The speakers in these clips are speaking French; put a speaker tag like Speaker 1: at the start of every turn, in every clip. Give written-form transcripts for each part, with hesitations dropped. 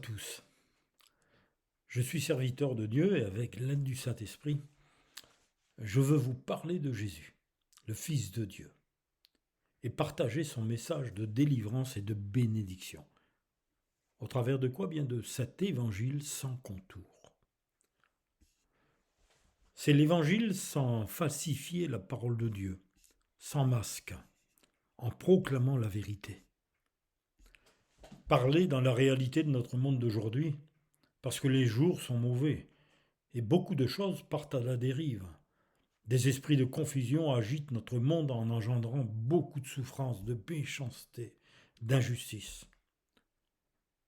Speaker 1: tous. Je suis serviteur de Dieu et avec l'aide du Saint-Esprit, je veux vous parler de Jésus, le Fils de Dieu, et partager son message de délivrance et de bénédiction. Au travers de quoi? Bien de cet évangile sans contour. C'est l'évangile sans falsifier la parole de Dieu, sans masque, en proclamant la vérité. Parler dans la réalité de notre monde d'aujourd'hui, parce que les jours sont mauvais et beaucoup de choses partent à la dérive. Des esprits de confusion agitent notre monde en engendrant beaucoup de souffrances, de méchanceté, d'injustice.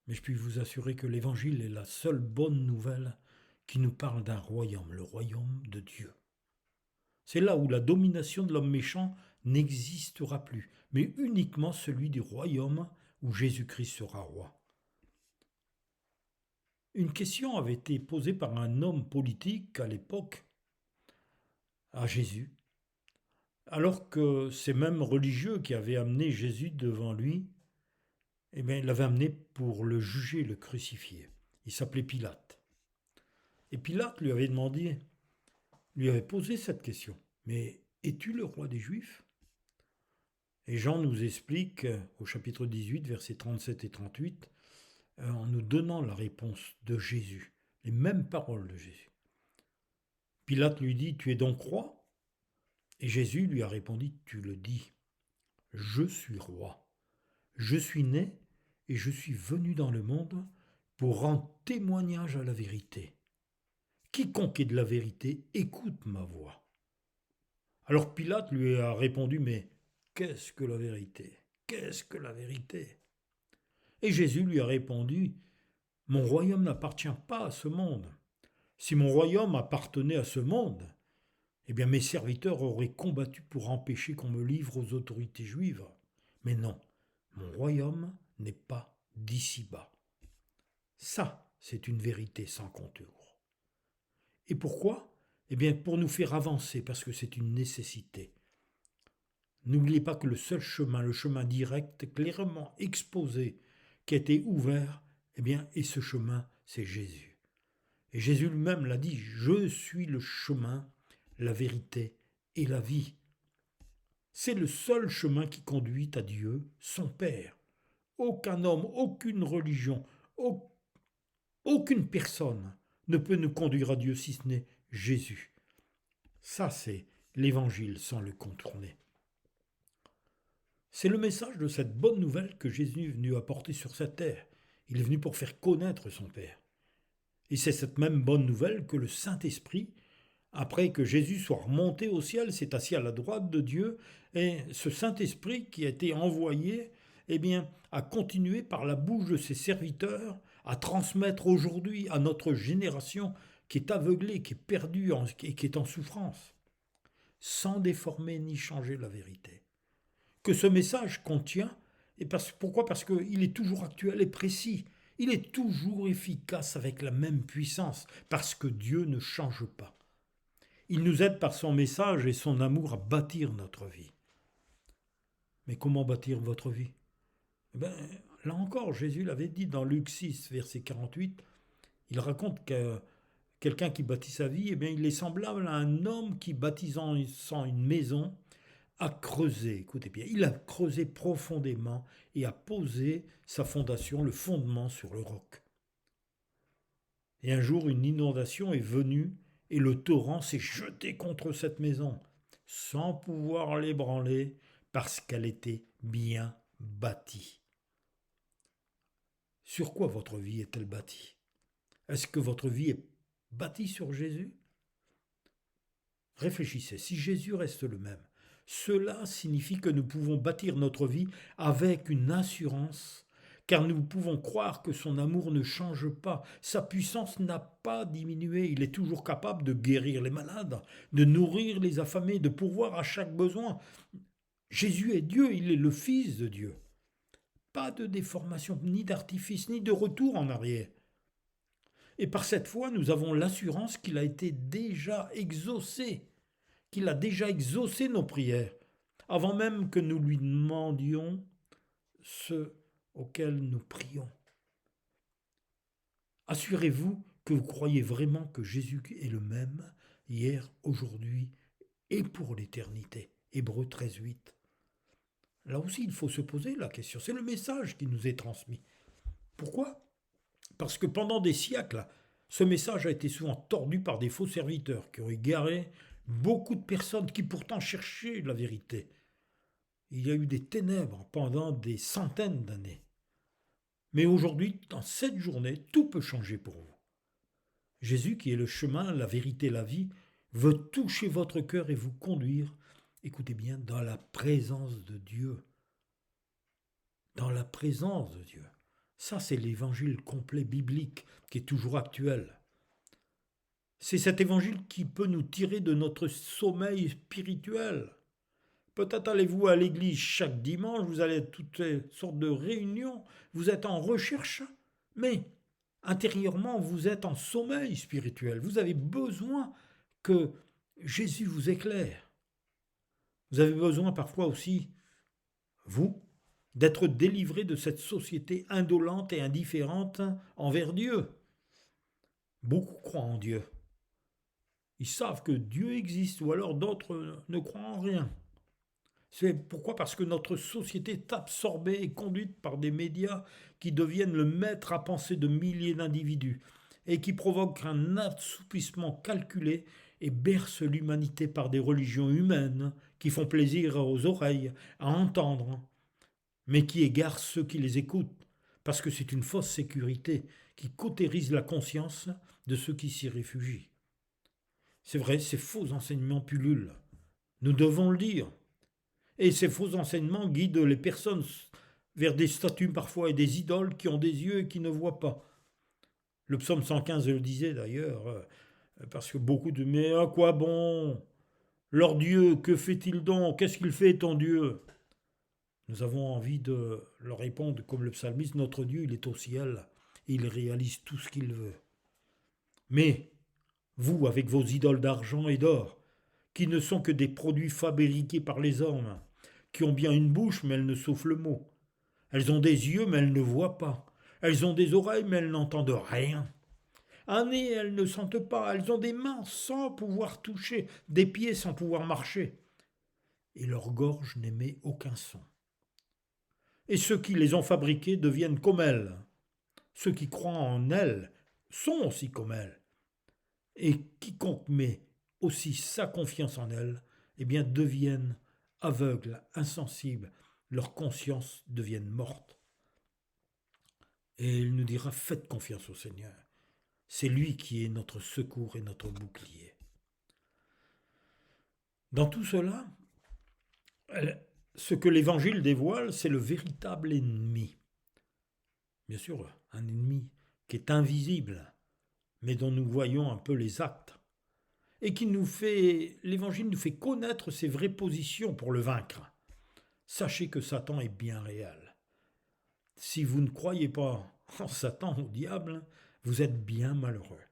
Speaker 1: Mais je puis vous assurer que l'Évangile est la seule bonne nouvelle qui nous parle d'un royaume, le royaume de Dieu. C'est là où la domination de l'homme méchant n'existera plus, mais uniquement celui du royaume où Jésus-Christ sera roi. Une question avait été posée par un homme politique à l'époque à Jésus, alors que ces mêmes religieux qui avaient amené Jésus devant lui, ils l'avaient amené pour le juger, le crucifier. Il s'appelait Pilate. Et Pilate lui avait posé cette question. Mais es-tu le roi des Juifs? Et Jean nous explique au chapitre 18, versets 37 et 38, en nous donnant la réponse de Jésus, les mêmes paroles de Jésus. Pilate lui dit, tu es donc roi? Et Jésus lui a répondu, tu le dis, je suis roi. Je suis né et je suis venu dans le monde pour rendre témoignage à la vérité. Quiconque est de la vérité écoute ma voix. Alors Pilate lui a répondu, mais qu'est-ce que la vérité? Qu'est-ce que la vérité? Et Jésus lui a répondu, mon royaume n'appartient pas à ce monde. Si mon royaume appartenait à ce monde, eh bien mes serviteurs auraient combattu pour empêcher qu'on me livre aux autorités juives. Mais non, mon royaume n'est pas d'ici-bas. Ça, c'est une vérité sans contour. Et pourquoi? Eh bien, pour nous faire avancer, parce que c'est une nécessité. N'oubliez pas que le seul chemin, le chemin direct, clairement exposé, qui a été ouvert, eh bien, et ce chemin, c'est Jésus. Et Jésus lui-même l'a dit, je suis le chemin, la vérité et la vie. C'est le seul chemin qui conduit à Dieu, son Père. Aucun homme, aucune religion, aucune personne ne peut nous conduire à Dieu si ce n'est Jésus. Ça, c'est l'évangile sans le contourner. C'est le message de cette bonne nouvelle que Jésus est venu apporter sur cette terre. Il est venu pour faire connaître son Père. Et c'est cette même bonne nouvelle que le Saint-Esprit, après que Jésus soit remonté au ciel, s'est assis à la droite de Dieu, et ce Saint-Esprit qui a été envoyé, eh bien, a continué par la bouche de ses serviteurs à transmettre aujourd'hui à notre génération qui est aveuglée, qui est perdue et qui est en souffrance, sans déformer ni changer la vérité. Que ce message contient, pourquoi? Parce qu'il est toujours actuel et précis. Il est toujours efficace avec la même puissance, parce que Dieu ne change pas. Il nous aide par son message et son amour à bâtir notre vie. Mais comment bâtir votre vie? Là encore, Jésus l'avait dit dans Luc 6, verset 48, il raconte que quelqu'un qui bâtit sa vie, il est semblable à un homme qui, bâtissant une maison, a creusé, écoutez bien, il a creusé profondément et a posé sa fondation, le fondement sur le roc. Et un jour, une inondation est venue et le torrent s'est jeté contre cette maison, sans pouvoir l'ébranler parce qu'elle était bien bâtie. Sur quoi votre vie est-elle bâtie? Est-ce que votre vie est bâtie sur Jésus? Réfléchissez, si Jésus reste le même, cela signifie que nous pouvons bâtir notre vie avec une assurance, car nous pouvons croire que son amour ne change pas, sa puissance n'a pas diminué, il est toujours capable de guérir les malades, de nourrir les affamés, de pourvoir à chaque besoin. Jésus est Dieu, il est le Fils de Dieu. Pas de déformation, ni d'artifice, ni de retour en arrière. Et par cette foi, nous avons l'assurance qu'il a été déjà exaucé, qu'il a déjà exaucé nos prières, avant même que nous lui demandions ce auquel nous prions. Assurez-vous que vous croyez vraiment que Jésus est le même, hier, aujourd'hui et pour l'éternité. Hébreux 13, 8. Là aussi, il faut se poser la question. C'est le message qui nous est transmis. Pourquoi? Parce que pendant des siècles, ce message a été souvent tordu par des faux serviteurs qui ont égaré beaucoup de personnes qui pourtant cherchaient la vérité. Il y a eu des ténèbres pendant des centaines d'années. Mais aujourd'hui, dans cette journée, tout peut changer pour vous. Jésus, qui est le chemin, la vérité, la vie, veut toucher votre cœur et vous conduire, écoutez bien, dans la présence de Dieu. Dans la présence de Dieu. Ça, c'est l'évangile complet biblique qui est toujours actuel. C'est cet évangile qui peut nous tirer de notre sommeil spirituel. Peut-être allez-vous à l'église chaque dimanche, vous allez à toutes sortes de réunions, vous êtes en recherche, mais intérieurement, vous êtes en sommeil spirituel. Vous avez besoin que Jésus vous éclaire. Vous avez besoin parfois aussi, vous, d'être délivré de cette société indolente et indifférente envers Dieu. Beaucoup croient en Dieu. Ils savent que Dieu existe, ou alors d'autres ne croient en rien. C'est pourquoi? Parce que notre société est absorbée et conduite par des médias qui deviennent le maître à penser de milliers d'individus et qui provoquent un assoupissement calculé et bercent l'humanité par des religions humaines qui font plaisir aux oreilles à entendre, mais qui égarent ceux qui les écoutent, parce que c'est une fausse sécurité qui cautérise la conscience de ceux qui s'y réfugient. C'est vrai, ces faux enseignements pullulent. Nous devons le dire. Et ces faux enseignements guident les personnes vers des statues parfois et des idoles qui ont des yeux et qui ne voient pas. Le psaume 115 le disait d'ailleurs, parce que beaucoup de mais à quoi bon? Leur Dieu, que fait-il donc? Qu'est-ce qu'il fait ton Dieu? Nous avons envie de leur répondre comme le psalmiste, notre Dieu, il est au ciel et il réalise tout ce qu'il veut. Mais vous, avec vos idoles d'argent et d'or, qui ne sont que des produits fabriqués par les hommes, qui ont bien une bouche, mais elles ne soufflent le mot. Elles ont des yeux, mais elles ne voient pas. Elles ont des oreilles, mais elles n'entendent rien. Un nez, elles ne sentent pas. Elles ont des mains sans pouvoir toucher, des pieds sans pouvoir marcher. Et leur gorge n'émet aucun son. Et ceux qui les ont fabriquées deviennent comme elles. Ceux qui croient en elles sont aussi comme elles. Et quiconque met aussi sa confiance en elles, eh bien deviennent aveugles, insensibles, leur conscience devienne morte. Et il nous dira, faites confiance au Seigneur. C'est lui qui est notre secours et notre bouclier. Dans tout cela, ce que l'Évangile dévoile, c'est le véritable ennemi. Bien sûr, un ennemi qui est invisible, mais dont nous voyons un peu les actes. Et qui nous fait, l'Évangile nous fait connaître ses vraies positions pour le vaincre. Sachez que Satan est bien réel. Si vous ne croyez pas en Satan, au diable, vous êtes bien malheureux.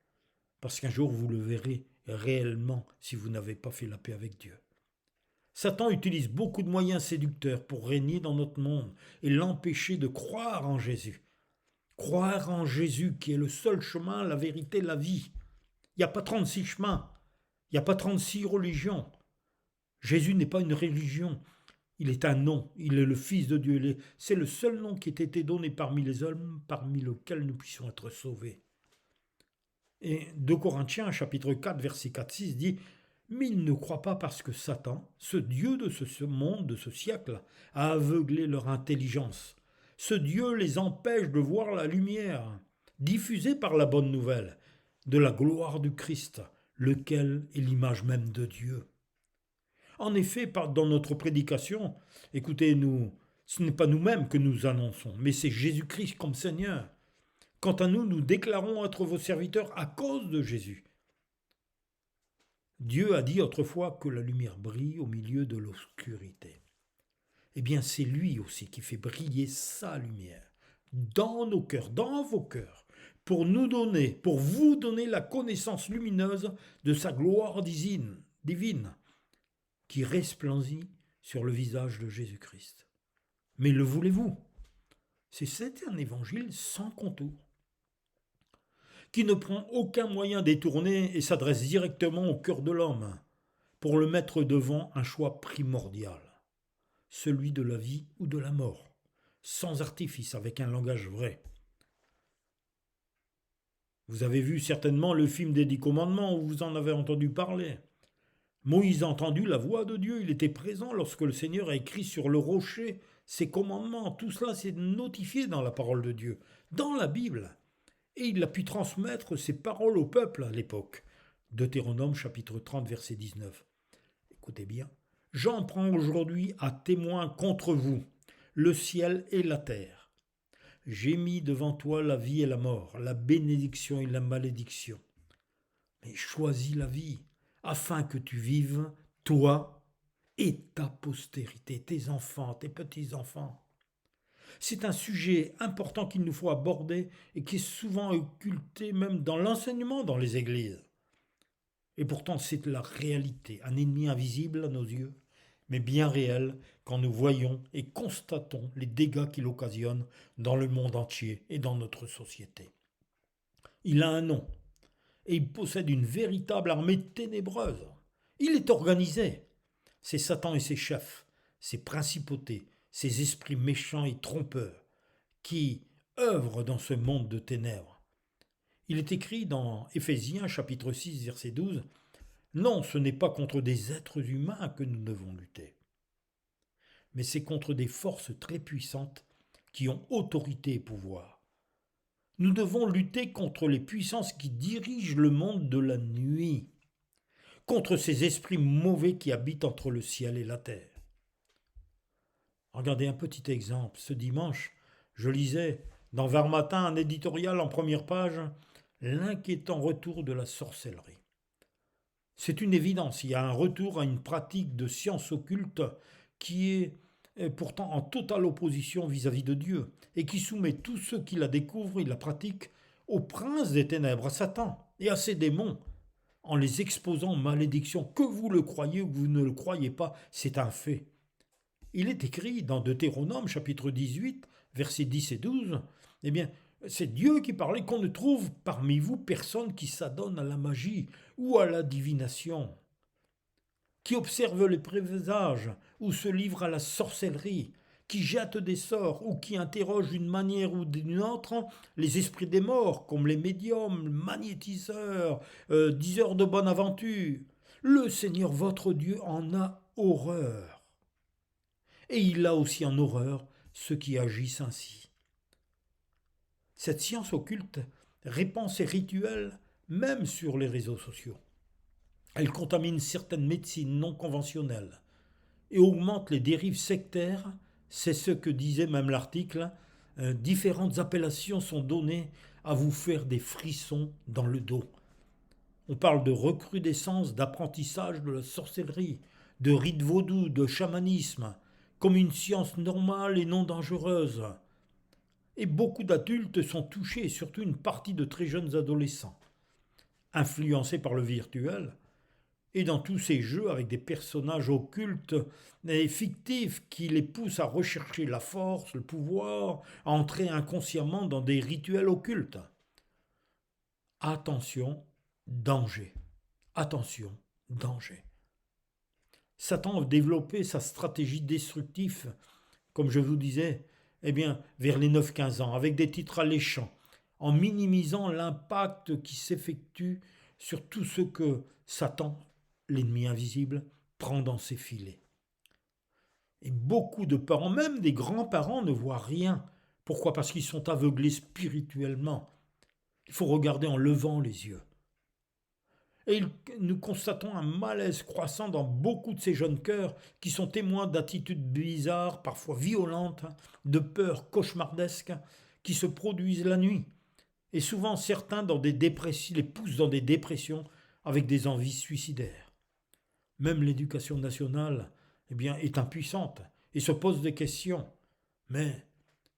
Speaker 1: Parce qu'un jour vous le verrez réellement si vous n'avez pas fait la paix avec Dieu. Satan utilise beaucoup de moyens séducteurs pour régner dans notre monde et l'empêcher de croire en Jésus. Croire en Jésus qui est le seul chemin, la vérité, la vie. Il n'y a pas 36 chemins, il n'y a pas 36 religions. Jésus n'est pas une religion, il est un nom, il est le Fils de Dieu. C'est le seul nom qui ait été donné parmi les hommes, parmi lesquels nous puissions être sauvés. Et 2 Corinthiens, chapitre 4, verset 4-6 dit « Mais ils ne croient pas parce que Satan, ce Dieu de ce monde, de ce siècle, a aveuglé leur intelligence. Ce Dieu les empêche de voir la lumière, diffusée par la bonne nouvelle, de la gloire du Christ, lequel est l'image même de Dieu. » En effet, dans notre prédication, écoutez-nous, ce n'est pas nous-mêmes que nous annonçons, mais c'est Jésus-Christ comme Seigneur. Quant à nous, nous déclarons être vos serviteurs à cause de Jésus. Dieu a dit autrefois que la lumière brille au milieu de l'obscurité. Eh bien, c'est lui aussi qui fait briller sa lumière dans nos cœurs, dans vos cœurs, pour vous donner la connaissance lumineuse de sa gloire divine, qui resplendit sur le visage de Jésus-Christ. Mais le voulez-vous? C'est un évangile sans contour. qui ne prend aucun moyen détourné et s'adresse directement au cœur de l'homme pour le mettre devant un choix primordial, celui de la vie ou de la mort, sans artifice, avec un langage vrai. Vous avez vu certainement le film des 10 commandements où vous en avez entendu parler. Moïse a entendu la voix de Dieu, il était présent lorsque le Seigneur a écrit sur le rocher ses commandements. Tout cela s'est notifié dans la parole de Dieu, dans la Bible. Et il a pu transmettre ses paroles au peuple à l'époque. Deutéronome chapitre 30 verset 19. Écoutez bien. J'en prends aujourd'hui à témoin contre vous, le ciel et la terre. J'ai mis devant toi la vie et la mort, la bénédiction et la malédiction. Mais choisis la vie, afin que tu vives, toi et ta postérité, tes enfants, tes petits-enfants. C'est un sujet important qu'il nous faut aborder et qui est souvent occulté même dans l'enseignement dans les églises. Et pourtant c'est la réalité, un ennemi invisible à nos yeux, mais bien réel quand nous voyons et constatons les dégâts qu'il occasionne dans le monde entier et dans notre société. Il a un nom, et il possède une véritable armée ténébreuse. Il est organisé. C'est Satan et ses chefs, ses principautés, ses esprits méchants et trompeurs, qui œuvrent dans ce monde de ténèbres. Il est écrit dans Éphésiens chapitre 6 verset 12, « Non, ce n'est pas contre des êtres humains que nous devons lutter, mais c'est contre des forces très puissantes qui ont autorité et pouvoir. Nous devons lutter contre les puissances qui dirigent le monde de la nuit, contre ces esprits mauvais qui habitent entre le ciel et la terre. » Regardez un petit exemple. Ce dimanche, je lisais dans Var Matin un éditorial en première page, « L'inquiétant retour de la sorcellerie ». C'est une évidence, il y a un retour à une pratique de science occulte qui est pourtant en totale opposition vis-à-vis de Dieu et qui soumet tous ceux qui la découvrent et la pratiquent au prince des ténèbres, à Satan et à ses démons, en les exposant aux malédictions. Que vous le croyez ou que vous ne le croyez pas, c'est un fait. Il est écrit dans Deutéronome chapitre 18, versets 10 et 12, eh bien, c'est Dieu qui parlait, qu'on ne trouve parmi vous personne qui s'adonne à la magie ou à la divination, qui observe les présages ou se livre à la sorcellerie, qui jette des sorts ou qui interroge d'une manière ou d'une autre les esprits des morts, comme les médiums, magnétiseurs, diseurs de bonne aventure. Le Seigneur votre Dieu en a horreur. Et il a aussi en horreur ceux qui agissent ainsi. Cette science occulte répand ses rituels même sur les réseaux sociaux. Elle contamine certaines médecines non conventionnelles et augmente les dérives sectaires. C'est ce que disait même l'article. Différentes appellations sont données à vous faire des frissons dans le dos. On parle de recrudescence, d'apprentissage de la sorcellerie, de rites vaudous, de chamanisme, comme une science normale et non dangereuse. Et beaucoup d'adultes sont touchés, surtout une partie de très jeunes adolescents, influencés par le virtuel, et dans tous ces jeux avec des personnages occultes et fictifs qui les poussent à rechercher la force, le pouvoir, à entrer inconsciemment dans des rituels occultes. Attention, danger. Attention, danger. Satan a développé sa stratégie destructive, comme je vous disais, vers les 9-15 ans, avec des titres alléchants, en minimisant l'impact qui s'effectue sur tout ce que Satan, l'ennemi invisible, prend dans ses filets. Et beaucoup de parents, même des grands-parents, ne voient rien. Pourquoi ? Parce qu'ils sont aveuglés spirituellement. Il faut regarder en levant les yeux. Et nous constatons un malaise croissant dans beaucoup de ces jeunes cœurs qui sont témoins d'attitudes bizarres, parfois violentes, de peurs cauchemardesques qui se produisent la nuit. Et souvent certains les poussent dans des dépressions avec des envies suicidaires. Même l'éducation nationale est impuissante et se pose des questions. Mais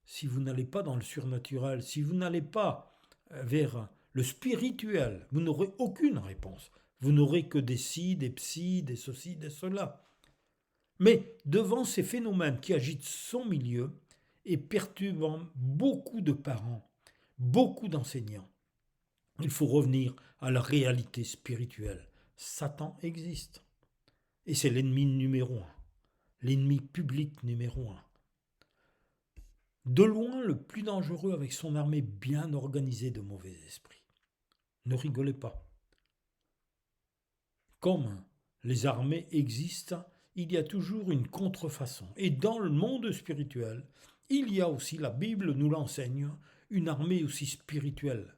Speaker 1: si vous n'allez pas dans le surnaturel, si vous n'allez pas vers le spirituel, vous n'aurez aucune réponse. Vous n'aurez que des si, des psy, des ceci, des cela. Mais devant ces phénomènes qui agitent son milieu et perturbant beaucoup de parents, beaucoup d'enseignants, Il faut revenir à la réalité spirituelle. Satan existe. Et c'est l'ennemi numéro un. L'ennemi public numéro un. De loin le plus dangereux avec son armée bien organisée de mauvais esprits. Ne rigolez pas. Comme les armées existent, il y a toujours une contrefaçon. Et dans le monde spirituel, il y a aussi, la Bible nous l'enseigne, une armée aussi spirituelle,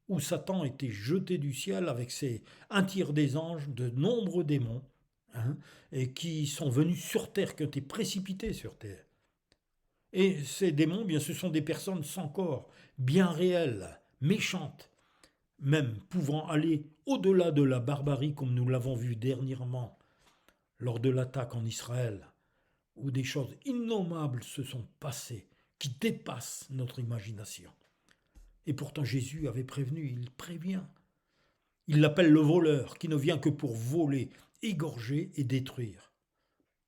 Speaker 1: où Satan était jeté du ciel avec un tiers des anges, de nombreux démons, et qui sont venus sur terre, qui ont été précipités sur terre. Et ces démons, bien, ce sont des personnes sans corps, bien réelles, méchantes, même pouvant aller au-delà de la barbarie comme nous l'avons vu dernièrement lors de l'attaque en Israël, où des choses innommables se sont passées, qui dépassent notre imagination. Et pourtant Jésus avait prévenu, il prévient. Il l'appelle le voleur, qui ne vient que pour voler, égorger et détruire.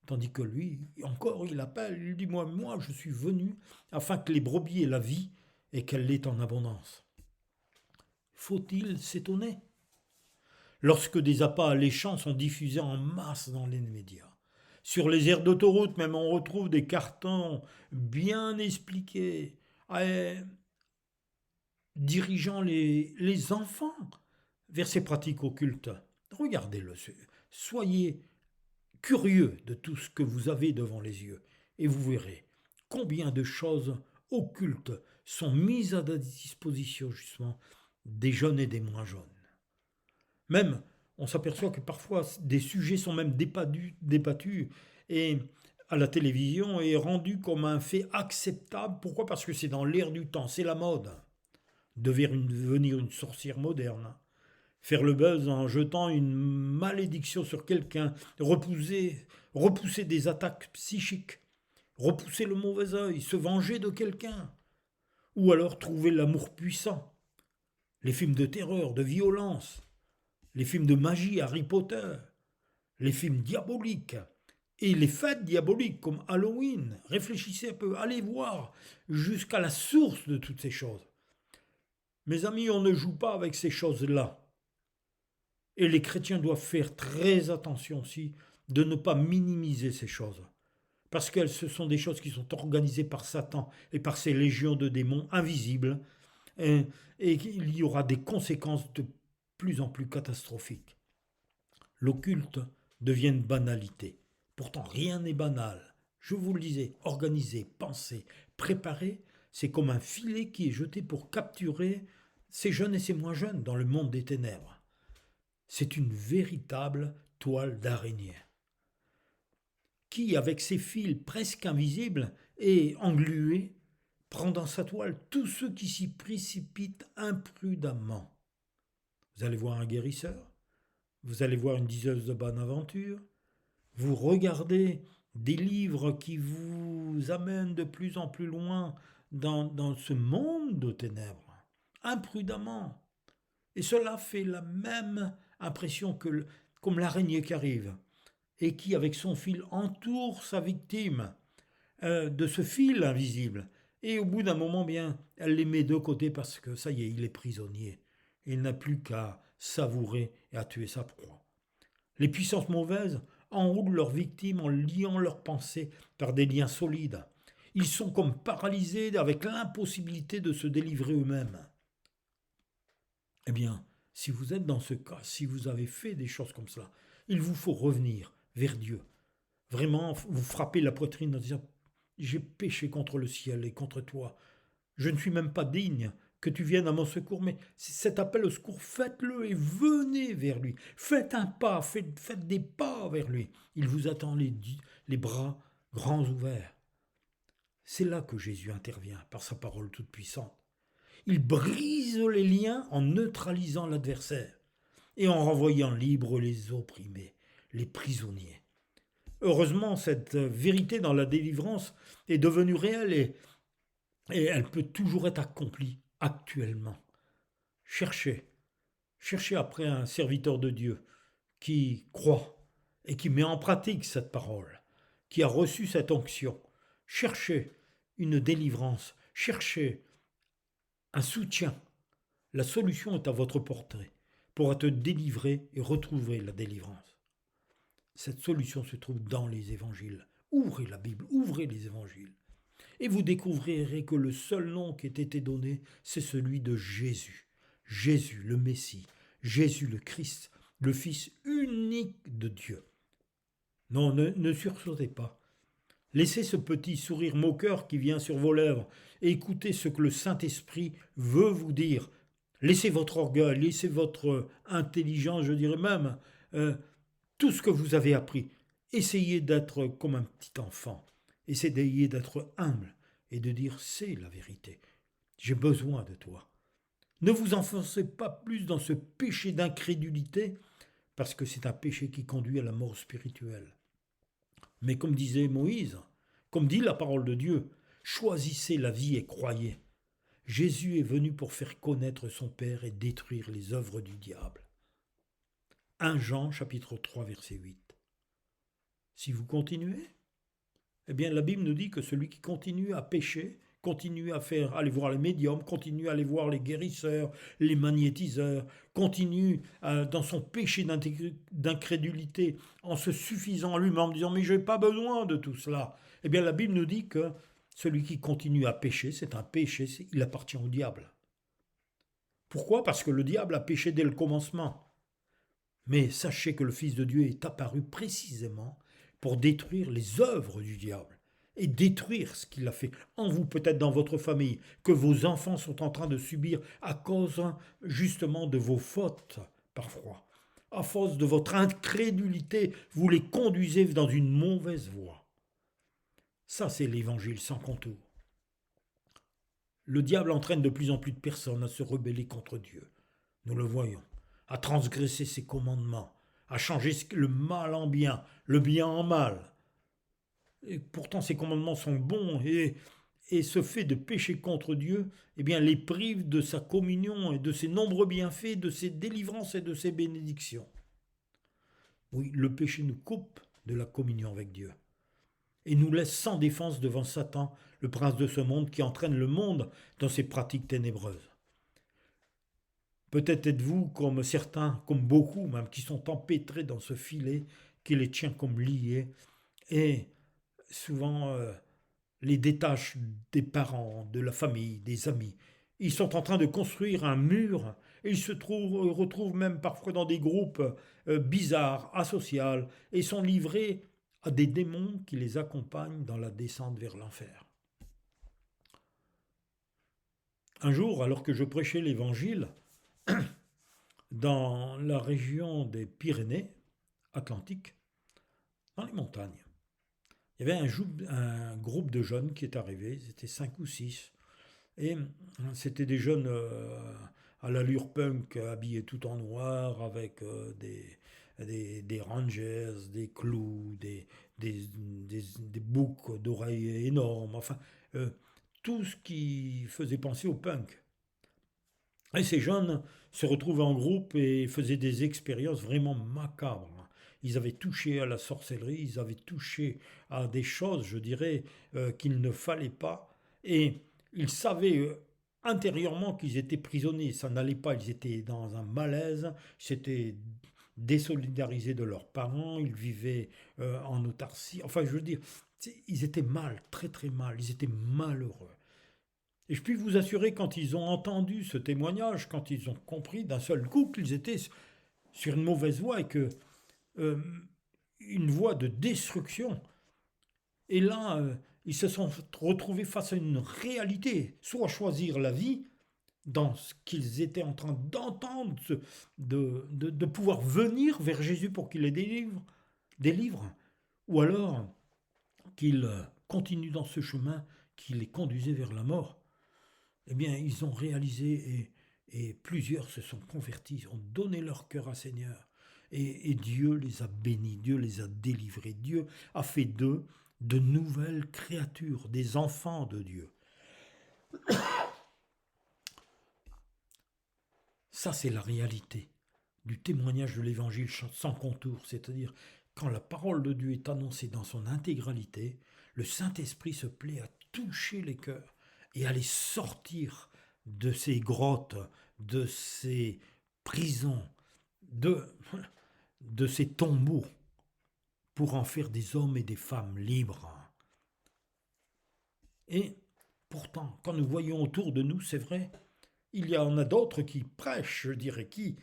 Speaker 1: Tandis que lui, encore, il appelle, il dit, moi, je suis venu afin que les brebis aient la vie et qu'elle l'ait en abondance. Faut-il s'étonner lorsque des appâts alléchants sont diffusés en masse dans les médias? Sur les aires d'autoroute, même, on retrouve des cartons bien expliqués, dirigeant les enfants vers ces pratiques occultes. Regardez-le, soyez curieux de tout ce que vous avez devant les yeux et vous verrez combien de choses occultes sont mises à la disposition justement des jeunes et des moins jeunes. Même, on s'aperçoit que parfois des sujets sont même débattus et à la télévision et rendus comme un fait acceptable. Pourquoi? Parce que c'est dans l'air du temps, c'est la mode. Devenir une sorcière moderne. Faire le buzz en jetant une malédiction sur quelqu'un, repousser des attaques psychiques, repousser le mauvais œil, se venger de quelqu'un, ou alors trouver l'amour puissant. Les films de terreur, de violence, les films de magie, Harry Potter, les films diaboliques et les fêtes diaboliques comme Halloween. Réfléchissez un peu, allez voir jusqu'à la source de toutes ces choses. Mes amis, on ne joue pas avec ces choses-là. Et les chrétiens doivent faire très attention aussi de ne pas minimiser ces choses. Parce que ce sont des choses qui sont organisées par Satan et par ses légions de démons invisibles. Et il y aura des conséquences de plus en plus catastrophiques. L'occulte devient une banalité. Pourtant, rien n'est banal. Je vous le disais, organiser, penser, préparer, c'est comme un filet qui est jeté pour capturer ces jeunes et ces moins jeunes dans le monde des ténèbres. C'est une véritable toile d'araignée qui, avec ses fils presque invisibles et englués, prend dans sa toile tous ceux qui s'y précipitent imprudemment. Vous allez voir un guérisseur, vous allez voir une diseuse de bonne aventure, vous regardez des livres qui vous amènent de plus en plus loin dans ce monde de ténèbres, imprudemment. Et cela fait la même impression que comme l'araignée qui arrive et qui, avec son fil, entoure sa victime de ce fil invisible. Et au bout d'un moment, bien, elle les met de côté parce que ça y est, il est prisonnier. Il n'a plus qu'à savourer et à tuer sa proie. Les puissances mauvaises enroulent leurs victimes en liant leurs pensées par des liens solides. Ils sont comme paralysés avec l'impossibilité de se délivrer eux-mêmes. Eh bien, si vous êtes dans ce cas, si vous avez fait des choses comme cela, il vous faut revenir vers Dieu. Vraiment, vous frappez la poitrine en disant « J'ai péché contre le ciel et contre toi. Je ne suis même pas digne que tu viennes à mon secours, mais cet appel au secours, faites-le et venez vers lui. Faites un pas, faites des pas vers lui. Il vous attend les bras grands ouverts. » C'est là que Jésus intervient par sa parole toute puissante. Il brise les liens en neutralisant l'adversaire et en renvoyant libres les opprimés, les prisonniers. Heureusement, cette vérité dans la délivrance est devenue réelle et elle peut toujours être accomplie actuellement. Cherchez après un serviteur de Dieu qui croit et qui met en pratique cette parole, qui a reçu cette onction. Cherchez une délivrance, cherchez un soutien. La solution est à votre portée pour être délivré et retrouver la délivrance. Cette solution se trouve dans les évangiles. Ouvrez la Bible, ouvrez les évangiles. Et vous découvrirez que le seul nom qui ait été donné, c'est celui de Jésus. Jésus le Messie, Jésus le Christ, le Fils unique de Dieu. Non, ne sursautez pas. Laissez ce petit sourire moqueur qui vient sur vos lèvres et écoutez ce que le Saint-Esprit veut vous dire. Laissez votre orgueil, laissez votre intelligence, je dirais même, tout ce que vous avez appris. Essayez d'être comme un petit enfant. Essayez d'être humble et de dire c'est la vérité. J'ai besoin de toi. Ne vous enfoncez pas plus dans ce péché d'incrédulité parce que c'est un péché qui conduit à la mort spirituelle. Mais comme disait Moïse, comme dit la parole de Dieu, choisissez la vie et croyez. Jésus est venu pour faire connaître son Père et détruire les œuvres du diable. 1 Jean chapitre 3 verset 8. Si vous continuez, eh bien la Bible nous dit que celui qui continue à pécher, continue à aller voir les médiums, continue à aller voir les guérisseurs, les magnétiseurs, continue dans son péché d'incrédulité, en se suffisant à lui-même, en disant « mais je n'ai pas besoin de tout cela ». Eh bien la Bible nous dit que celui qui continue à pécher, c'est un péché, il appartient au diable. Pourquoi ? Parce que le diable a péché dès le commencement. Mais sachez que le Fils de Dieu est apparu précisément pour détruire les œuvres du diable et détruire ce qu'il a fait en vous, peut-être dans votre famille, que vos enfants sont en train de subir à cause justement de vos fautes parfois. À force de votre incrédulité, vous les conduisez dans une mauvaise voie. Ça, c'est l'évangile sans contour. Le diable entraîne de plus en plus de personnes à se rebeller contre Dieu. Nous le voyons. À transgresser ses commandements, à changer le mal en bien, le bien en mal. Et pourtant, ces commandements sont bons et ce fait de pécher contre Dieu, eh bien, les prive de sa communion et de ses nombreux bienfaits, de ses délivrances et de ses bénédictions. Oui, le péché nous coupe de la communion avec Dieu et nous laisse sans défense devant Satan, le prince de ce monde qui entraîne le monde dans ses pratiques ténébreuses. Peut-être êtes-vous comme certains, comme beaucoup même, qui sont empêtrés dans ce filet qui les tient comme liés et souvent les détachent des parents, de la famille, des amis. Ils sont en train de construire un mur et ils se retrouvent même parfois dans des groupes bizarres, asociaux et sont livrés à des démons qui les accompagnent dans la descente vers l'enfer. Un jour, alors que je prêchais l'évangile, dans la région des Pyrénées Atlantiques, dans les montagnes, il y avait un groupe de jeunes qui est arrivé, c'était 5 ou 6, et c'était des jeunes à l'allure punk, habillés tout en noir, avec des rangers, des clous, des boucles d'oreilles énormes, enfin, tout ce qui faisait penser au punk. Et ces jeunes se retrouvaient en groupe et faisaient des expériences vraiment macabres. Ils avaient touché à la sorcellerie, ils avaient touché à des choses, je dirais, qu'il ne fallait pas. Et ils savaient intérieurement qu'ils étaient prisonniers, ça n'allait pas, ils étaient dans un malaise, ils s'étaient désolidarisés de leurs parents, ils vivaient en autarcie. Enfin, je veux dire, ils étaient mal, très très mal, ils étaient malheureux. Et je puis vous assurer, quand ils ont entendu ce témoignage, quand ils ont compris d'un seul coup qu'ils étaient sur une mauvaise voie et que une voie de destruction, et là, ils se sont retrouvés face à une réalité, soit choisir la vie, dans ce qu'ils étaient en train d'entendre, de pouvoir venir vers Jésus pour qu'il les délivre, ou alors qu'ils continuent dans ce chemin qui les conduisait vers la mort. Eh bien, ils ont réalisé et plusieurs se sont convertis, ont donné leur cœur à Seigneur. Et Dieu les a bénis, Dieu les a délivrés, Dieu a fait d'eux de nouvelles créatures, des enfants de Dieu. Ça, c'est la réalité du témoignage de l'évangile sans contour, c'est-à-dire quand la parole de Dieu est annoncée dans son intégralité, le Saint-Esprit se plaît à toucher les cœurs et à les sortir de ces grottes, de ces prisons, de, de ces tombeaux, pour en faire des hommes et des femmes libres. Et pourtant, quand nous voyons autour de nous, c'est vrai, il y en a d'autres qui prêchent, je dirais, qui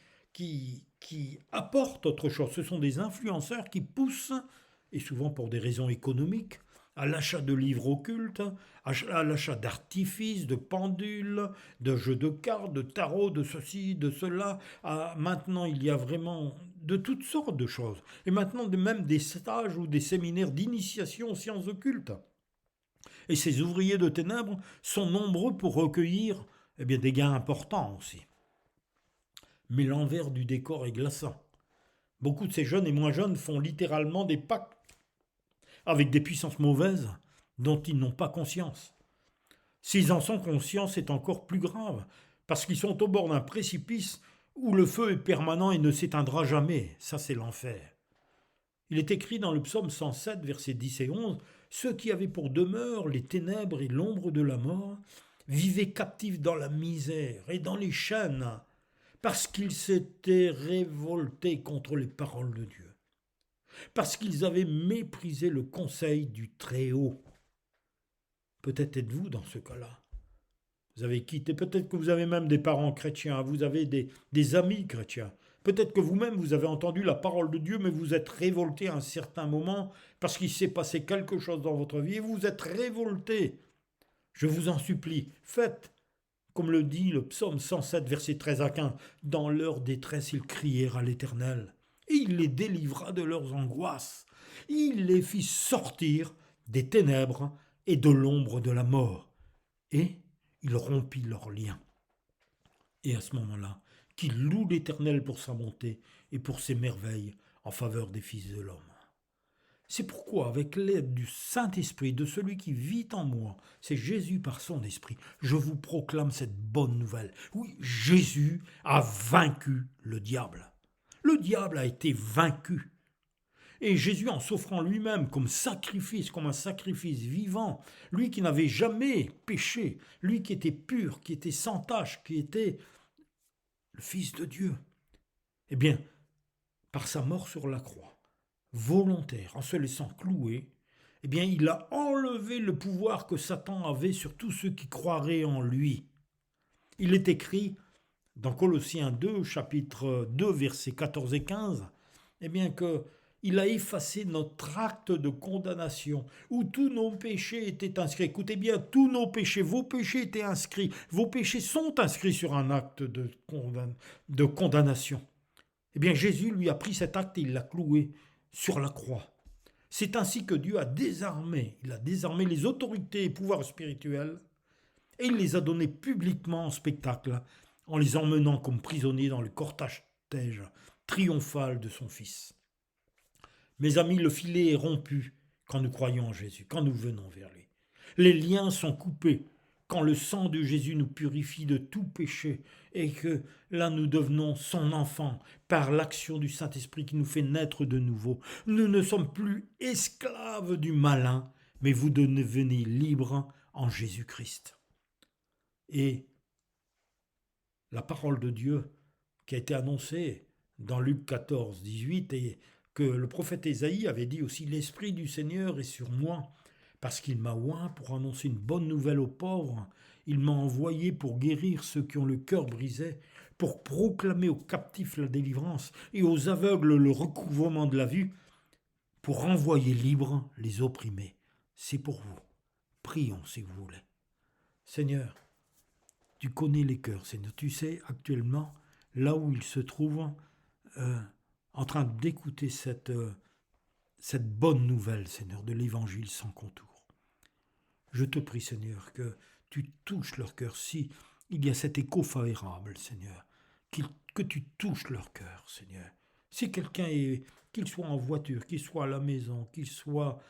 Speaker 1: apportent autre chose. Ce sont des influenceurs qui poussent, et souvent pour des raisons économiques, à l'achat de livres occultes, à l'achat d'artifices, de pendules, de jeux de cartes, de tarot, de ceci, de cela. Maintenant, il y a vraiment de toutes sortes de choses. Et maintenant, même des stages ou des séminaires d'initiation aux sciences occultes. Et ces ouvriers de ténèbres sont nombreux pour recueillir des gains importants aussi. Mais l'envers du décor est glaçant. Beaucoup de ces jeunes et moins jeunes font littéralement des pactes avec des puissances mauvaises dont ils n'ont pas conscience. S'ils en sont conscients, c'est encore plus grave, parce qu'ils sont au bord d'un précipice où le feu est permanent et ne s'éteindra jamais. Ça, c'est l'enfer. Il est écrit dans le psaume 107, versets 10 et 11, « Ceux qui avaient pour demeure les ténèbres et l'ombre de la mort vivaient captifs dans la misère et dans les chaînes, parce qu'ils s'étaient révoltés contre les paroles de Dieu, parce qu'ils avaient méprisé le conseil du Très-Haut. » Peut-être êtes-vous dans ce cas-là. Vous avez quitté, peut-être que vous avez même des parents chrétiens, vous avez des amis chrétiens. Peut-être que vous-même, vous avez entendu la parole de Dieu, mais vous êtes révolté à un certain moment parce qu'il s'est passé quelque chose dans votre vie et vous êtes révolté. Je vous en supplie, faites, comme le dit le psaume 107, versets 13 à 15, « Dans leur détresse, ils crièrent à l'Éternel, et il les délivra de leurs angoisses. Il les fit sortir des ténèbres et de l'ombre de la mort, et il rompit leurs liens. » Et à ce moment-là, qu'il loue l'Éternel pour sa bonté et pour ses merveilles en faveur des fils de l'homme. C'est pourquoi, avec l'aide du Saint-Esprit, de celui qui vit en moi, c'est Jésus par son esprit, je vous proclame cette bonne nouvelle. Oui, Jésus a vaincu le diable. Le diable a été vaincu. Et Jésus, en s'offrant lui-même comme sacrifice, comme un sacrifice vivant, lui qui n'avait jamais péché, lui qui était pur, qui était sans tache, qui était le Fils de Dieu, eh bien, par sa mort sur la croix, volontaire, en se laissant clouer, eh bien, il a enlevé le pouvoir que Satan avait sur tous ceux qui croiraient en lui. Il est écrit dans Colossiens 2, chapitre 2, versets 14 et 15, eh bien que il a effacé notre acte de condamnation, où tous nos péchés étaient inscrits. Écoutez bien, tous nos péchés, vos péchés étaient inscrits. Vos péchés sont inscrits sur un acte de condamnation. Eh bien, Jésus lui a pris cet acte et il l'a cloué sur la croix. C'est ainsi que Dieu a désarmé. Il a désarmé les autorités et pouvoirs spirituels et il les a donnés publiquement en spectacle, en les emmenant comme prisonniers dans le cortège triomphal de son Fils. Mes amis, le filet est rompu quand nous croyons en Jésus, quand nous venons vers lui. Les liens sont coupés quand le sang de Jésus nous purifie de tout péché et que là nous devenons son enfant par l'action du Saint-Esprit qui nous fait naître de nouveau. Nous ne sommes plus esclaves du malin, mais vous devenez libres en Jésus-Christ. Et la parole de Dieu qui a été annoncée dans Luc 14, 18 et que le prophète Ésaïe avait dit aussi « L'Esprit du Seigneur est sur moi, parce qu'il m'a oint pour annoncer une bonne nouvelle aux pauvres. Il m'a envoyé pour guérir ceux qui ont le cœur brisé, pour proclamer aux captifs la délivrance et aux aveugles le recouvrement de la vue, pour renvoyer libres les opprimés. » C'est pour vous. Prions si vous voulez. Seigneur, tu connais les cœurs, Seigneur. Tu sais actuellement là où ils se trouvent en train d'écouter cette bonne nouvelle, Seigneur, de l'évangile sans contour. Je te prie, Seigneur, que tu touches leur cœur. Si il y a cet écho favorable, Seigneur, que tu touches leur cœur, Seigneur. Si quelqu'un est, qu'il soit en voiture, qu'il soit à la maison, qu'il soit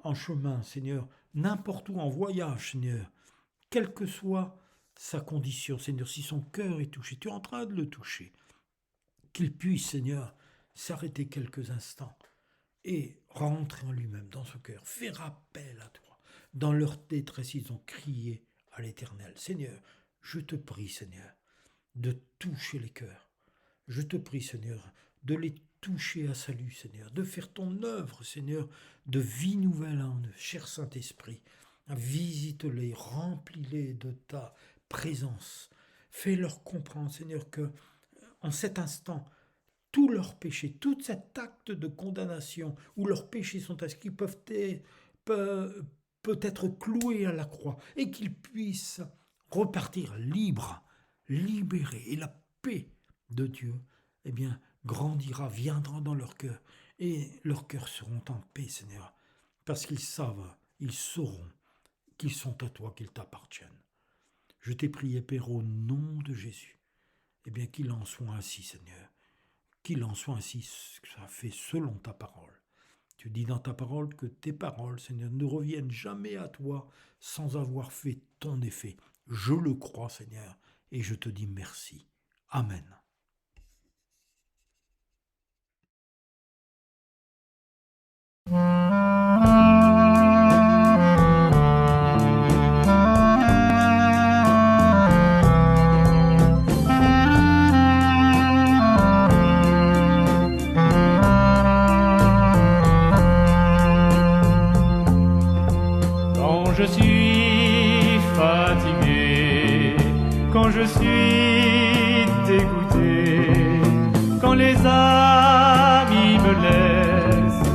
Speaker 1: en chemin, Seigneur, n'importe où en voyage, Seigneur, quelle que soit sa condition, Seigneur, si son cœur est touché, tu es en train de le toucher, qu'il puisse, Seigneur, s'arrêter quelques instants et rentrer en lui-même, dans son cœur, faire appel à toi. Dans leur détresse, ils ont crié à l'Éternel. Seigneur, je te prie, Seigneur, de toucher les cœurs. Je te prie, Seigneur, de les toucher à salut, Seigneur, de faire ton œuvre, Seigneur, de vie nouvelle en eux. Cher Saint-Esprit, visite-les, remplis-les de ta présence. Fais-leur comprendre, Seigneur, que en cet instant, tous leurs péchés, tout cet acte de condamnation où leurs péchés sont inscrits peut être cloués à la croix et qu'ils puissent repartir libres, libérés. Et la paix de Dieu, eh bien, grandira, viendra dans leur cœur et leurs cœurs seront en paix, Seigneur, parce qu'ils savent, ils sauront qu'ils sont à toi, qu'ils t'appartiennent. Je t'ai prié, Père, au nom de Jésus. Eh bien, qu'il en soit ainsi, Seigneur. Qu'il en soit ainsi, ça fait selon ta parole. Tu dis dans ta parole que tes paroles, Seigneur, ne reviennent jamais à toi sans avoir fait ton effet. Je le crois, Seigneur, et je te dis merci. Amen.
Speaker 2: Je suis fatigué, quand je suis dégoûté, quand les amis me laissent,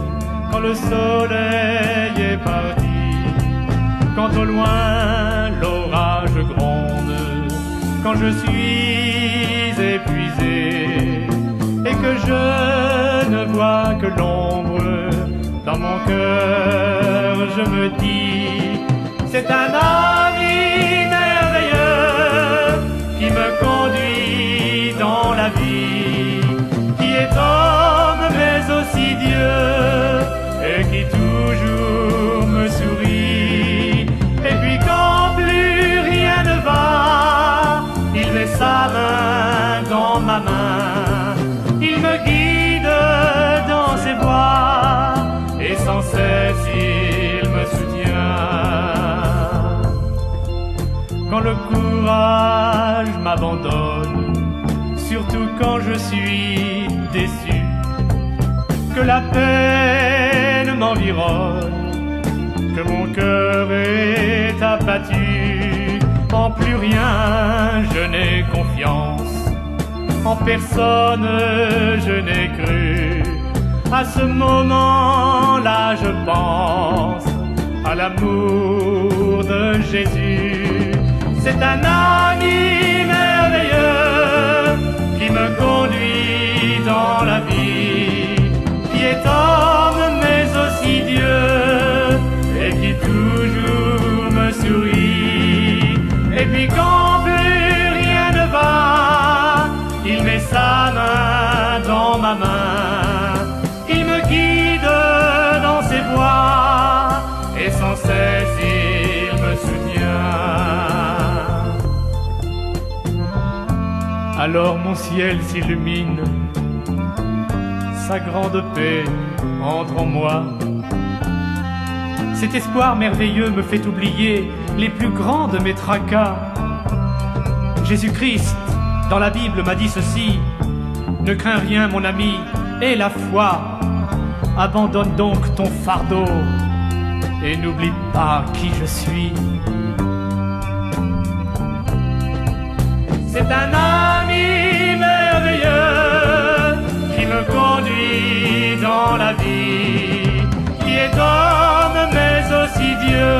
Speaker 2: quand le soleil est parti, quand au loin l'orage gronde, quand je suis épuisé et que je ne vois que l'ombre dans mon cœur, je me dis: c'est un ami merveilleux qui me conduit dans la vie, qui est homme mais aussi Dieu et qui toujours me sourit. Et puis quand plus rien ne va, il met sa main dans ma main, il me guide dans ses voies et sans cesse il me soutient. Quand le courage m'abandonne, surtout quand je suis déçu, que la peine m'environne, que mon cœur est abattu, en plus rien je n'ai confiance, en personne je n'ai cru. À ce moment-là je pense à l'amour de Jésus. C'est un ami merveilleux qui me conduit dans la vie, qui est homme mais aussi Dieu et qui toujours me sourit. Et puis quand plus rien ne va, il met sa main dans ma main, il me guide dans ses voies et sans cesse il me soutient. Alors mon ciel s'illumine, sa grande paix entre en moi. Cet espoir merveilleux me fait oublier les plus grands de mes tracas. Jésus-Christ, dans la Bible, m'a dit ceci: ne crains rien, mon ami, aie la foi. Abandonne donc ton fardeau et n'oublie pas qui je suis. C'est un ami merveilleux qui me conduit dans la vie, qui est homme mais aussi Dieu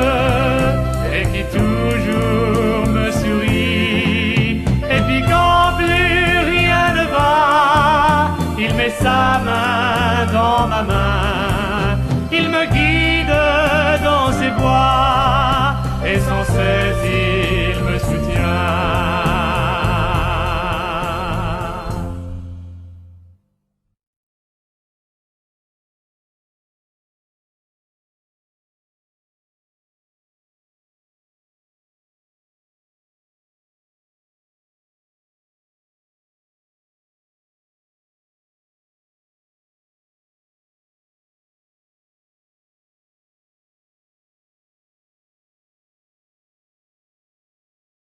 Speaker 2: et qui toujours me sourit. Et puis quand plus rien ne va, il met sa main dans ma main,